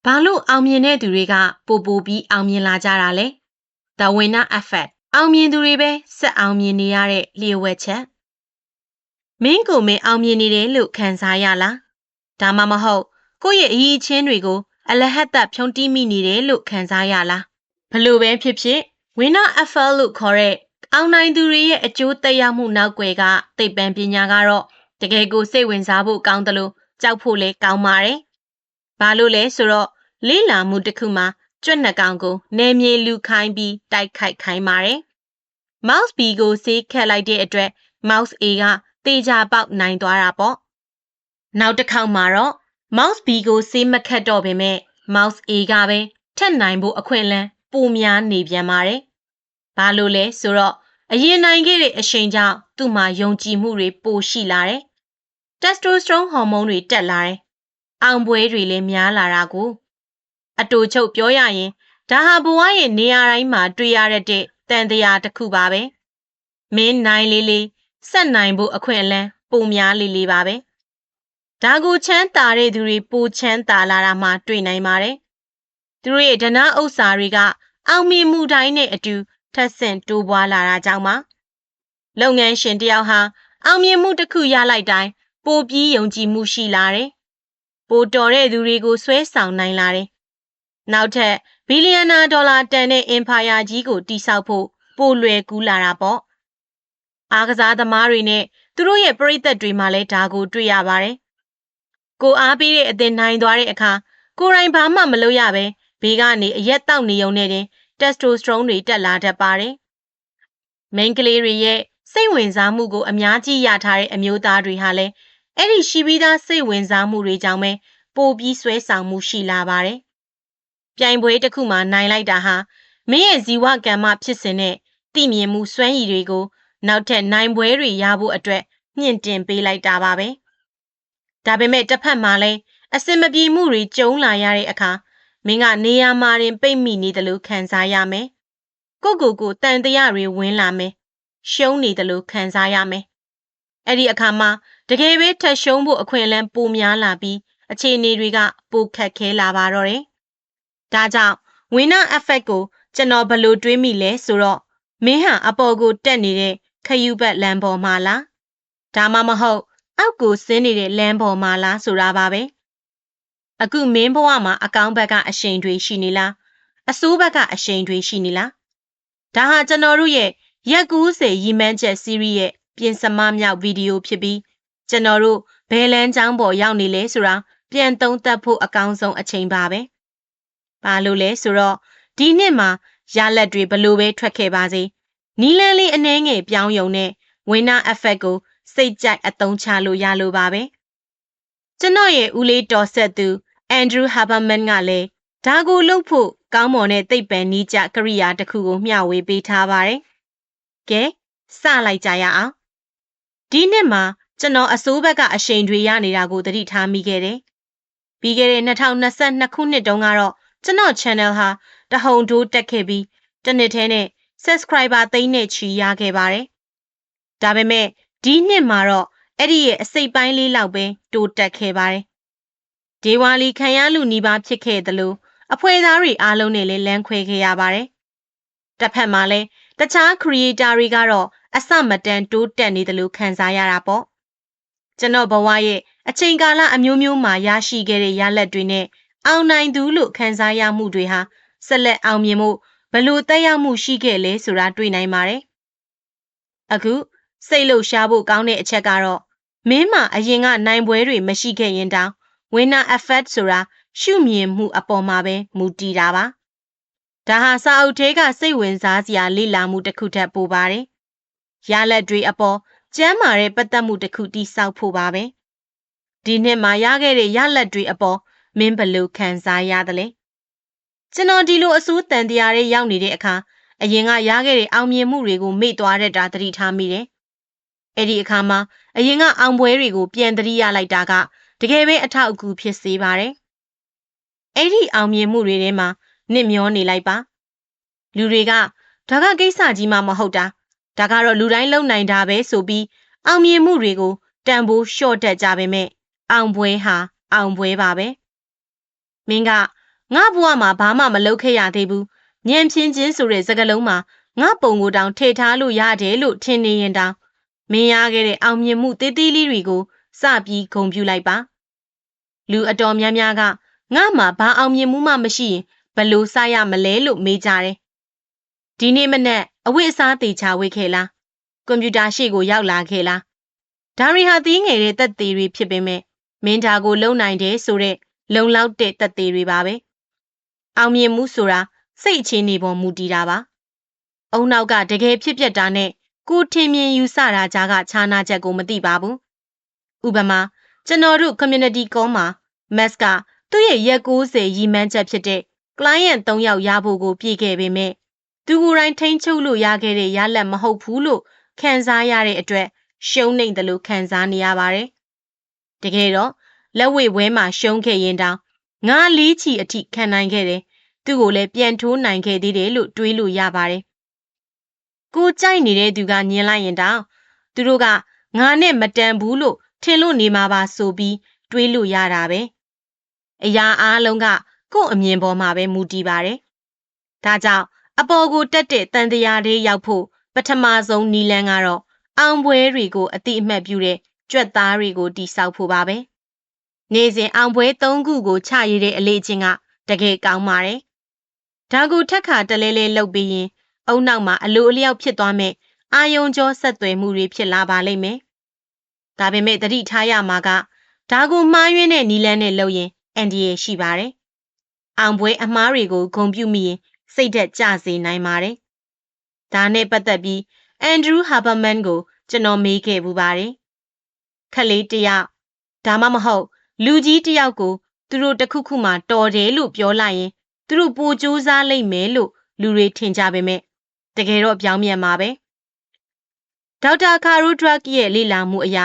ဘာလို့အောင်မြင်တဲ့သူတွေကပိုပြီးအောင်မြင်လာကြတာလဲ The Winner Effect အောင်မြင်သူတွေပဲဆက်အောင်မြင်နေရတဲ့လျှို့ဝှက်ချက်မင်းကိုမင်းအောင်မြင်နေတယ်လို့ခံစားရလားဒါမှမဟုတ်ကိုယ့်ရဲ့အရေးချင်းတွေကိုအလဟတ်သက်ဖြုံးတီးမိနေတယ်လို့ခံစားရလားဘလို့ပဲဖြစ်ဖြစ် Winner Effect လို့ခေါ်တဲ့အောင်နိုင်သူတွေရဲ့အကျိုးသက်ရောက်မှုနောက်ွယ်ကသိပ္ပံပညာကတော့တကယ်ကိုစိတ်ဝင်စားဖို့ကောင်းတယ်လို့ကြောက်ဖို့လည်းကောင်းပါတယ်ဘာလို့လဲဆိုတော့လေးလာမှုတစ်ခုမှာကြွက်နှကောင်ကိုနယ်မြေလူခိုင်းပြီးတိုက်ခိုက်ခိုင်းပါတယ်။ Mouse B ကိုဆေးခတ်လိုက်တဲ့အတွက် Mouse A ကတေချာပေါက်နိုင်သွားတာပေါ့။နောက်တစ်ခေါက်မှာတော့ Mouse B ကိုဆေးမခတ်တော့ပေမဲ့ Mouse A ကပဲထက်နိုင်ဖို့အခွင့်အလမ်းပိုများနေပြန်ပါတယ်။ဘာလို့လဲဆိုတော့အရင်နိုင်ခဲ့တဲ့အရှိန်ကြောင့်သူ့မှာယုံကြည်မှုတွေပိုရှိလာတယ်။ Testosterone ဟော်မုန်းတွေတက်လာတယ်။အောင်ပွဲတွေလည်းများလာတာကိုအတူချုပ်ပြောရရင်ဒါဟာဘဝရဲ့နေရာတိုင်းမှာတွေ့ရတဲ့တန်တရားတစ်ခုပါပဲမင်းနိုင်လေးလေးဆက်နိုင်ဖို့အခွင့်အလမ်းပိုများလေးလေးပါပဲဒါကိုချမ်းသာတဲ့သူတွေပိုချမ်းသာလာတာမှတွေ့နိုင်ပါတယ်သူတို့ရဲ့ဓနဥစ္စာတွေကအောင်မြင်မှုတိုင်းနဲ့အတူထပ်ဆင့်တိုးပွားလာတာကြောင့်ပါလုပ်ငန်းရှင်တယောက်ဟာအောင်မြင်မှုတစ်ခုရလိုက်တိုင်းပိုပြီးယုံကြည်မှုရှိလာတယ်ပိုတော်တဲ့သူတွေကိုဆွဲဆောင်နိုင်လာတယ်နောက်ထပ်ဘီလီယံနာဒေါ်လာတန်တဲ့အင်ဖာယာကြီးကိုတိဆောက်ဖို့ပိုလွယ်ကူးလာတာပေါ့အားကစားသမားတွေနဲ့သူတို့ရဲ့ပရိသတ်တွေမှလည်းဒါကိုတွေ့ရပါတယ်ကိုအားပေးတဲ့အသင်နိုင်သွားတဲ့အခါကိုယ်တိုင်ဘာမှမလုပ်ရပဲဘေးကနေအရက်တောက်နေုံနဲ့တင်တက်စတိုစထရုန်းတွေတက်လာတတ်ပါတယ်မိန်းကလေးတွေရဲ့စိတ်ဝင်စားမှုကိုအများကြီးရထားတဲ့အမျိုးသားတွေဟာလည်းအဲ့ဒီရှိပြီးသားစိတ်ဝင်စားမှုတွေကြောင့်ပဲပိုပြီးဆွဲဆောင်မှုရှိလာပါတယ်ပြိုင်ပွဲတစ်ခုမှာနိုင်လိုက်တာဟာမင်းရဲ့ဇီဝကံမဖြစ်စဉ်နဲ့သိမြင်မှုစွမ်းရည်တွေကိုနောက်ထပ်နိုင်ပွဲတွေရဖို့အတွက်မြင့်တင်ပေးလိုက်တာပါပဲဒါပေမဲ့တစ်ဖက်မှာလည်းအစင်မပြေမှုတွေကြုံလာရတဲ့အခါမင်းကနေရာမှာတင်ပိတ်မိနေတယ်လို့ခံစားရမယ်ကိုတန်တရားတွေဝင်လာမယ်ရှုံးနေတယ်လို့ခံစားရမယ်အဲ့ဒီအခါမှာတကယ်ပဲထပ်ရှုံးဖို့အခွင့်အလမ်းပိုများလာပြီးအခြေအနေတွေကပိုခက်ခဲလာပါတော့တယ်ဒါကြောင့် Winner Effect ကိုကျွန်တော်ဘယ်လိုတွေးမိလဲဆိုတော့မင်းဟာအပေါ်ကိုတက်နေတဲ့ခယူဘက်လမ်းပေါ်မှာလားဒါမှမဟုတ်အောက်ကိုဆင်းနေတဲ့လမ်းပေါ်မှာလားဆိုတာပါပဲအခုမင်းဘဝမှာအကောင်းဘက်ကအရှိန်တွေရှိနေလားအဆိုးဘက်ကအရှိန်တွေရှိနေလားဒါဟာကျွန်တော်တို့ရဲ့ရက်90ရီမန်းချက် series ရဲ့ပြင်စမမြောက်ဗီဒီယိုဖြစ်ပြီးကျွန်တော်တို့ဘယ်လန်းချောင်းပေါ်ရောက်နေလဲဆိုတာပြန်သုံးသပ်ဖို့အကောင်းဆုံးအချိန်ပါပဲဘာလို့လဲဆိုတော့ဒီနှစ်မှာရလက်တွေဘလို့ပဲထွက်ခဲ့ပါစေနီလန်းလေးအနှဲငယ်ပြောင်းယုံနဲ့ Winner Effect ကိုစိတ်ကြိုက်အသုံးချလို့ရလို့ပါပဲကျွန်တော်ရဲ့ဦးလေးတော်ဆက်သူ Andrew Haberman ကလည်းဒါကိုလုပ်ဖို့ကောင်းမွန်တဲ့သိပ္ပံနည်းကျကိရိယာတစ်ခုကိုမျှဝေပေးထားပါတယ်ကဲစလိုက်ကြရအောင်ဒီနှစ်မှာကျွန်တော်အစိုးဘက်ကအရှိန်တွေရနေတာကိုသတိထားမိခဲ့တယ်ပြီးခဲ့တဲ့2022ခုနှစ်တုန်းကတော့ကျွန်တော် channel ဟာတဟုန်ထိုးတက်ခဲ့ပြီးတစ်နှစ်ထဲနဲ့ subscriber သိန်းနဲ့ချီရခဲ့ပါတယ်။ဒါပေမဲ့ဒီနှစ်မှာတော့အဲ့ဒီရဲ့အစိတ်ပိုင်းလေးလောက်ပဲတိုးတက်ခဲ့ပါတယ်။ဒေဝါလီခံရလူနီးပါးဖြစ်ခဲ့သလိုအဖွဲ့သားတွေအားလုံးနဲ့လည်းလမ်းခွဲခဲ့ရပါတယ်။တစ်ဖက်မှာလည်းတခြား creator တွေကတော့အစမတန်တိုးတက်နေတယ်လို့ခံစားရတာပေါ့။ကျွန်တော်ဘဝရဲ့အချိန်ကာလအမျိုးမျိုးမှာရရှိခဲ့တဲ့ရလဒ်တွေနဲ့အောင်နိုင်သူလို့ခံစားရမှုတွေဟာဆက်လက်အောင်မြင်မှုဘလို့တက်ရောက်မှုရှိခဲ့လဲဆိုတာတွေ့နိုင်ပါတယ်။အခုစိတ်လှုပ်ရှားဖို့ကောင်းတဲ့အချက်ကတော့မင်းမှာအရင်ကနိုင်ပွဲတွေမရှိခဲ့ရင်တောင် Winner Effect ဆိုတာရှုမြင်မှုအပေါ်မှာပဲမူတည်တာပါ။ဒါဟာစာအုပ်ထဲကစိတ်ဝင်စားစရာလေ့လာမှုတစ်ခုထက်ပိုပါတယ်။ရလဒ်တွေအပေါ်ကျမ်းမာတဲ့ပတ်သက်မှုတစ်ခုတိဆောက်ဖို့ပါပဲ။ဒီနှစ်မှာရခဲ့တဲ့ရလဒ်တွေအပေါ်မင်းဘယ်လိုခံစားရသလဲကျွန်တော်ဒီလိုအစိုးတန်တရားတွေရောက်နေတဲ့အခါအရင်ကရခဲ့တဲ့အောင်မြင်မှုတွေကိုမေ့သွားတဲ့တာသတိထားမိတယ်အဲ့ဒီအခါမှာအရင်ကအောင်ပွဲတွေကိုပြန်သတိရလိုက်တာကတကယ်ပဲအထောက်အကူဖြစ်စေပါတယ်အဲ့ဒီအောင်မြင်မှုတွေထဲမှာနစ်မျောနေလိုက်ပါလူတွေကဒါကကိစ္စကြီးမှမဟုတ်တာဒါကတော့လူတိုင်းလုံနိုင်တာပဲဆိုပြီးအောင်မြင်မှုတွေကိုတန်ဖိုးလျှော့တက်ကြပေမဲ့အောင်ပွဲဟာအောင်ပွဲပါပဲမင်းက ငါဘဝမှာဘာမှမလုပ်ခဲ့ရသေးဘူးညံပြင်းချင်းဆိုတဲ့စကားလုံးမှာငါပုံကိုတောင်ထည့်ထားလို့ရတယ်လို့ထင်နေရင်တောင်မင်းရခဲ့တဲ့အောင်မြင်မှုသေးသေးလေးတွေကိုစပြီးဂုဏ်ပြုလိုက်ပါလူအတော်များများကငါမှာဘာအောင်မြင်မှုမှမရှိရင်ဘလို့စရမလဲလို့မေးကြတယ်ဒီနေ့မနေ့အဝတ်အစားတေချာဝတ်ခဲ့လားကွန်ပျူတာရှေ့ကိုရောက်လာခဲ့လားဒါရီဟာသေးငယ်တဲ့သက်သေတွေဖြစ်ပေမဲ့မင်းဒါကိုလုံနိုင်တယ်ဆိုတဲ့လုံလောက်တဲ့သက်သေတွေပါပဲအောင်မြင်မှုဆိုတာစိတ်အခြေအနေပေါ်မူတည်တာပါအုံနောက်ကတကယ်ဖြစ်ပျက်တာနဲ့ကိုထင်မြင်ယူဆတာကြားကခြားနာချက်ကိုမသိပါဘူးဥပမာကျွန်တော်တို့ community call မှာ Max ကသူ့ရဲ့ရက်90ရည်မှန်းချက်ဖြစ်တဲ့ client 3ယောက်ရဖို့ကိုပြည့်ခဲ့ပေမဲ့သူကိုယ်တိုင်ထိန်းချုပ်လို့ရခဲ့တဲ့ရလဒ်မဟုတ်ဘူးလို့ခံစားရတဲ့အတွက်ရှုံးနေတယ်လို့ခံစားနေရပါတယ်တကယ်တော့လက်ဝဲဝဲမှာရှုံးခဲ့ရင်တောင်ငါလေးချီအထိခံနိုင်ခဲ့တယ်သူ့ကိုလည်းပြန်ထိုးနိုင်ခဲ့သေးတယ်လို့တွေးလို့ရပါတယ်ကိုကြိုက်နေတဲ့သူကညင်လိုက်ရင်တောင်သူတို့ကငါနဲ့မတန်ဘူးလို့ထင်လို့နေမှာပါဆိုပြီးတွေးလို့ရတာပဲအရာအားလုံးကကို့အမြင်ပေါ်မှာပဲမူတည်ပါတယ်ဒါကြောင့်အပေါ်ကိုတက်တဲ့တန်တရားတွေရောက်ဖို့ပထမဆုံးနည်းလမ်းကတော့အောင်ပွဲတွေကိုအတိအမှတ်ပြုတဲ့ကြွက်သားတွေကိုတိဆောက်ဖို့ပါပဲနေ့စဉ်အောင်ပွဲ3ခုကိုချရတဲ့အလေးချင်းကတကယ်ကောင်းပါတယ်ဒါကိုထက်ခါတလဲလဲလုပ်ပြီးရင်အုံနောက်မှာအလိုအလျောက်ဖြစ်သွားမဲ့အာယုံကြောဆက်သွယ်မှုတွေဖြစ်လာပါလိမ့်မယ်ဒါပေမဲ့သတိထားရမှာကဒါကိုမှားယွင်းတဲ့နီလန်းနဲ့လုပ်ရင်အန်ဒီရရှိပါတယ်အောင်ပွဲအမားတွေကိုဂုံပြုမိရင်စိတ်သက်ကြစေနိုင်ပါတယ်ဒါနဲ့ပတ်သက်ပြီးအန်ဒရူးဟာဘာမန်ကိုကျွန်တော်မေးခဲ့ပူပါတယ်ခက်လေးတယောက်ဒါမှမဟုတ်လူကြီးတယောက်ကိုသူတို့တစ်ခုခုမှတော်တယ်လို့ပြောလိုက်ရင်သူတို့ပိုကြိုးစားလိမ့်မယ်လို့လူတွေထင်ကြပေမဲ့တကယ်တော့ပြောင်းပြန်ပါပဲဒေါက်တာကာရိုဒရက်ရဲ့လေ့လာမှုအရ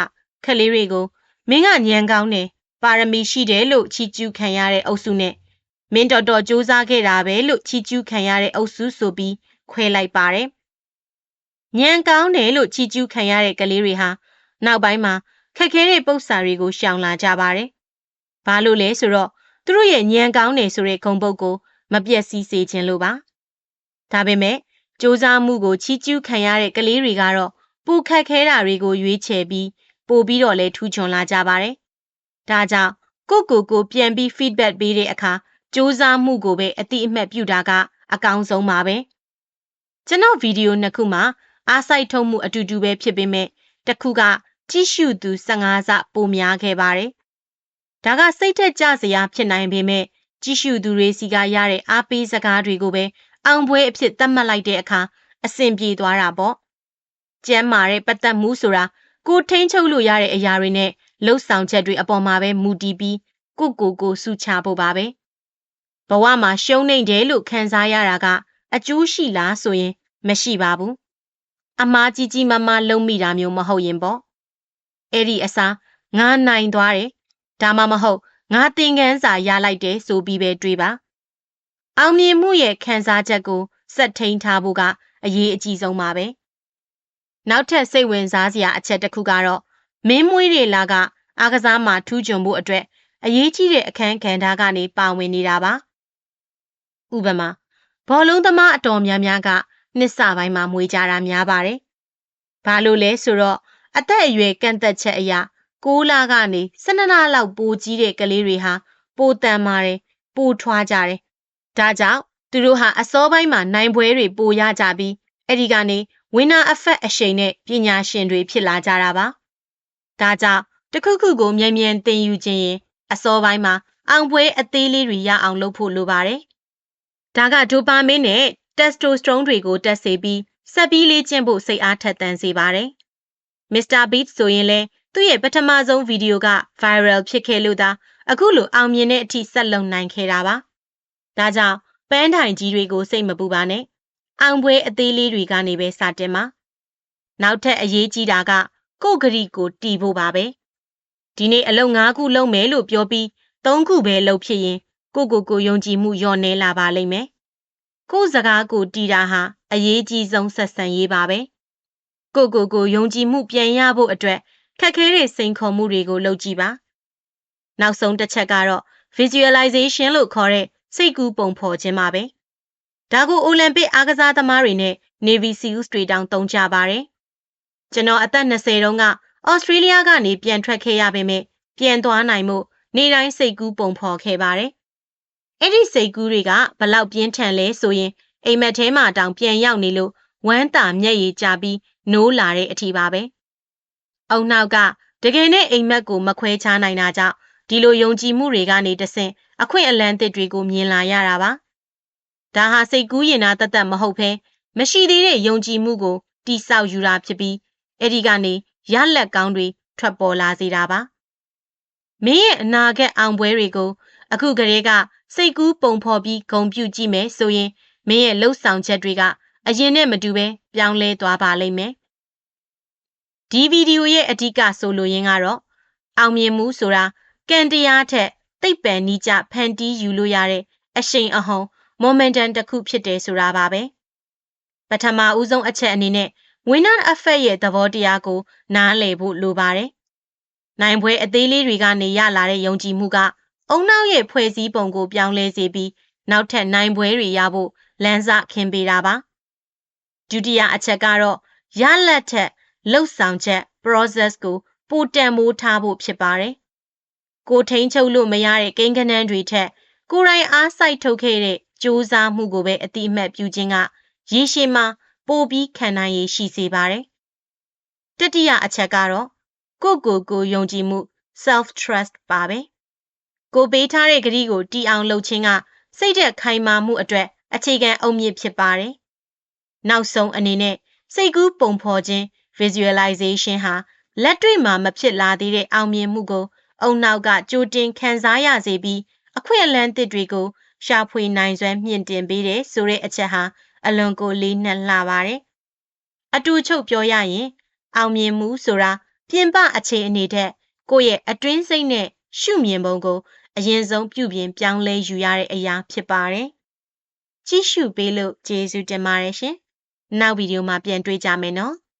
ခက်လေးတွေကိုမင်းကညံကောင်းတယ်ပါရမီရှိတယ်လို့ချီးကျူးခံရတဲ့အုပ်စုနဲ့မင်းတော်တော်ကြိုးစားခဲ့တာပဲလို့ချီးကျူးခံရတဲ့အုပ်စုဆိုပြီးခွဲလိုက်ပါတယ်ညံကောင်းတယ်လို့ချီးကျူးခံရတဲ့ကလေးတွေဟာနောက်ပိုင်းမှာခက်ခဲတဲ့ပု္ပ္ပာတွေကိုရှောင်လာကြပါတယ်။ဘာလို့လဲဆိုတော့သူတို့ရဲ့ညံကောင်းတယ်ဆိုတဲ့ဂုဏ်ပုဒ်ကိုမပြည့်စည်စေခြင်းလို့ပါ။ဒါပေမဲ့စူးစမ်းမှုကိုချီးကျူးခံရတဲ့ကလေးတွေကတော့ပူခက်ခဲတာတွေကိုရွေးချယ်ပြီးပို့ပြီးတော့လဲထူးချွန်လာကြပါတယ်။ဒါကြောင့်ကိုပြန်ပြီး feedback ပေးတဲ့အခါစူးစမ်းမှုကိုပဲအတိအမှတ်ပြုတာကအကောင်းဆုံးပါပဲ။ကျွန်တော်ဗီဒီယို2ခုမှာအားစိုက်ထုတ်မှုအတူတူပဲဖြစ်ပေမဲ့တစ်ခုကကြည့်ရှုသူ15ဆပိုများခဲ့ပါတယ်။ဒါကစိတ်သက်ကြစရာဖြစ်နိုင်ပေမဲ့ကြည့်ရှုသူတွေစီကရတဲ့အားပေးစကားတွေကိုပဲအောင်ပွဲအဖြစ်သတ်မှတ်လိုက်တဲ့အခါအဆင်ပြေသွားတာပေါ့။ကျမ်းမာတဲ့ပတ်သက်မှုဆိုတာကိုထိန်းချုပ်လို့ရတဲ့အရာတွေနဲ့လှုပ်ဆောင်ချက်တွေအပေါ်မှာပဲမူတည်ပြီးကိုစုချဖို့ပါပဲ။ဘဝမှာရှုံးနေတယ်လို့ခံစားရတာကအကျိုးရှိလားဆိုရင်မရှိပါဘူး။အမားကြီးမားမားလုံးမိတာမျိုးမဟုတ်ရင်ပေါ့အဲ့ဒီအစားငါနိုင်သွားတယ်ဒါမှမဟုတ်ငါသင်ခန်းစာရလိုက်တယ်ဆိုပြီးပဲတွေးပါအောင်မြင်မှုရဲ့ခံစားချက်ကိုစက်ထိန်ထားဖို့ကအရေးအကြီးဆုံးပါပဲနောက်ထပ်စိတ်ဝင်စားစရာအချက်တစ်ခုကတော့မင်းမွေးတွေလာကအားကစားမှာထူးချွန်ဖို့အတွက်အရေးကြီးတဲ့အခန်းကဏ္ဍကနေပါဝင်နေတာပါဥပမာဘောလုံးသမားအတော်များများကနှစ်စပိုင်းမှာမွေးကြတာများပါတယ်ဘာလို့လဲဆိုတော့အသက်အရွယ်ကန့်သက်ချက်အရ6လကနေ12လလောက်ပိုကြီးတဲ့ကလေးတွေဟာပိုတန်ပါတယ်ပိုထွားကြတယ်ဒါကြောင့်သူတို့ဟာအစောပိုင်းမှာနိုင်ပွဲတွေပိုရကြပြီးအဲ့ဒီကနေ winner effect အရှိန်နဲ့ပညာရှင်တွေဖြစ်လာကြတာပါဒါကြောင့်တခုခုကိုမြန်မြန်သင်ယူခြင်းရင်အစောပိုင်းမှာအောင်ပွဲအသေးလေးတွေရအောင်လုပ်ဖို့လိုပါတယ်ဒါကဒိုပါမင်းနဲ့တက်စတိုစထရုန်းတွေကိုတက်စေပြီးဆက်ပြီးလေ့ကျင့်ဖို့စိတ်အားထက်သန်စေပါတယ်မစ္စတာဘီတ်ဆိုရင်လည်းသူ့ရဲ့ပထမဆုံးဗီဒီယိုက viral ဖြစ်ခဲ့လို့သာအခုလိုအောင်မြင်တဲ့အထိဆက်လုပ်နိုင်ခဲ့တာပါဒါကြောင့်ပန်းထိုင်ကြီးတွေကိုစိတ်မပူပါနဲ့အောင်ပွဲအသေးလေးတွေကနေပဲစတင်ပါနောက်ထပ်အရေးကြီးတာကကိုယ်ဂရီကိုတီးဖို့ပါပဲဒီနေ့အလုပ်5ခုလုပ်မယ်လို့ပြောပြီး3ခုပဲလုပ်ဖြစ်ရင်ကိုယုံကြည်မှုလျော့နည်းလာပါလိမ့်မယ်ကိုယ်စကားကိုတီးတာဟာအရေးကြီးဆုံးဆက်ဆံရေးပါပဲကိုယုံကြည်မှုပြန်ရဖို့အတွက်ခက်ခဲတဲ့စိန်ခေါ်မှုတွေကိုလုပ်ကြည့်ပါနောက်ဆုံးတစ်ချက်ကတော့ visualization လို့ခေါ်တဲ့ စိတ်ကူးပုံဖော်ခြင်းပါပဲ။ဒါကိုအိုလံပစ်အားကစားသမားတွေနဲ့ Navy SEALs တွေတောင်သုံးကြပါတယ်။ကျွန်တော်အသက်20တုန်းကဩစတြေးလျကနေပြန်ထွက်ခဲ့ရပေမဲ့ပြန်သွားနိုင်မှုနေ့တိုင်းစိတ်ကူးပုံဖော်ခဲ့ပါတယ်။အဲ့ဒီစိတ်ကူးတွေကဘလောက်ပြင်းထန်လဲဆိုရင်အိမ်မက်ထဲမှာတောင်ပြန်ရောက်နေလို့ဝမ်းသာမျက်ရည်ကျပြီးနိုးလာတဲ့အထိပါပဲ။အုံနောက်ကတကယ်နဲ့အိမ်မက်ကိုမခွဲခြားနိုင်တာကြောင့်ဒီလိုယုံကြည်မှုတွေကနေတဆင့်အခွင့်အလမ်းသစ်တွေကိုမြင်လာရတာပါ။ဒါဟာစိတ်ကူးရင်သားတသက်မဟုတ်ဘဲမရှိသေးတဲ့ယုံကြည်မှုကိုတိဆောက်ယူတာဖြစ်ပြီးအဲ့ဒီကနေရလက်ကောင်းတွေထွက်ပေါ်လာစေတာပါ။မင်းရဲ့အနာဂတ်အောင်ပွဲတွေကိုအခုကတည်းကစိတ်ကူးပုံဖော်ပြီးဂုဏ်ပြုကြည့်မယ်ဆိုရင်မင်းရဲ့လှုပ်ဆောင်ချက်တွေကအရင်နဲ့မတူပဲပြောင်းလဲသွားပါလိမ့်မယ်။ဒီဗီဒီယိုရဲ့အဓိကဆိုလိုရင်းကတော့အောင်မြင်မှုဆိုတာကံတရားထက်သိပ္ပံနည်းကျဖန်တီးယူလို့ရတဲ့အရှိန်အဟုန် momentum တစ်ခုဖြစ်တယ်ဆိုတာပါပဲ။ပထမဦးဆုံးအချက်အနေနဲ့ winner effect ရဲ့သဘောတရားကိုနားလည်ဖို့လိုပါတယ်။နိုင်ပွဲအသေးလေးတွေကနေရလာတဲ့ယုံကြည်မှုကအုံနောက်ရဲ့ဖွဲ့စည်းပုံကိုပြောင်းလဲစေပြီးနောက်ထပ်နိုင်ပွဲတွေရဖို့လမ်းစခင်းပေးတာပါ။ဒုတိယအချက်ကတော့ရလက်ထက်လှုပ်ဆောင်ချက် process ကိုပိုတန်ဖိုးထားဖို့ဖြစ်ပါတယ်။ကိုထိန်ချုပ်လို့မရတဲ့ကိန်းဂဏန်းတွေထက်ကိုယ်တိုင်အားစိုက်ထုတ်ခဲ့တဲ့စူးစမ်းမှုကိုပဲအတိအမှတ်ပြုခြင်းကရေရှည်မှာပိုပြီးခံနိုင်ရည်ရှိစေပါတယ်။တတိယအချက်ကတော့ကိုယုံကြည်မှု self trust ပါပဲ။ကိုပေးထားတဲ့ကတိကိုတီအောင်လုပ်ခြင်းကစိတ်သက်ခိုင်မာမှုအတွက်အခြေခံအုတ်မြစ်ဖြစ်ပါတယ်။နောက်ဆုံးအနေနဲ့စိတ်ကူးပုံဖော်ခြင်း visualization ဟာလက်တွေ့မှာမဖြစ်လာသေးတဲ့အောင်မြင်မှုကိုအုံနောက်ကကြိုတင်ခံစားရစေပြီးအခွင့်အလမ်းသစ်တွေကိုရှာဖွေနိုင်စွမ်းမြင့်တင်ပေးတယ်ဆိုတဲ့အချက်ဟာအလွန်ကိုလေးနက်လှပါတယ်။အတူချုပ်ပြောရရင်အောင်မြင်မှုဆိုတာပြင်ပအခြေအနေထက်ကိုယ့်ရဲ့အတွင်းစိတ်နဲ့ရှုမြင်ပုံကိုအရင်ဆုံးပြုပြင်ပြောင်းလဲယူရတဲ့အရာဖြစ်ပါတယ်။ကြည့်ရှုပေးလို့ကျေးဇူးတင်ပါတယ်ရှင်။နောက်ဗီဒီယိုမှာပြန်တွေ့ကြမယ်နော်။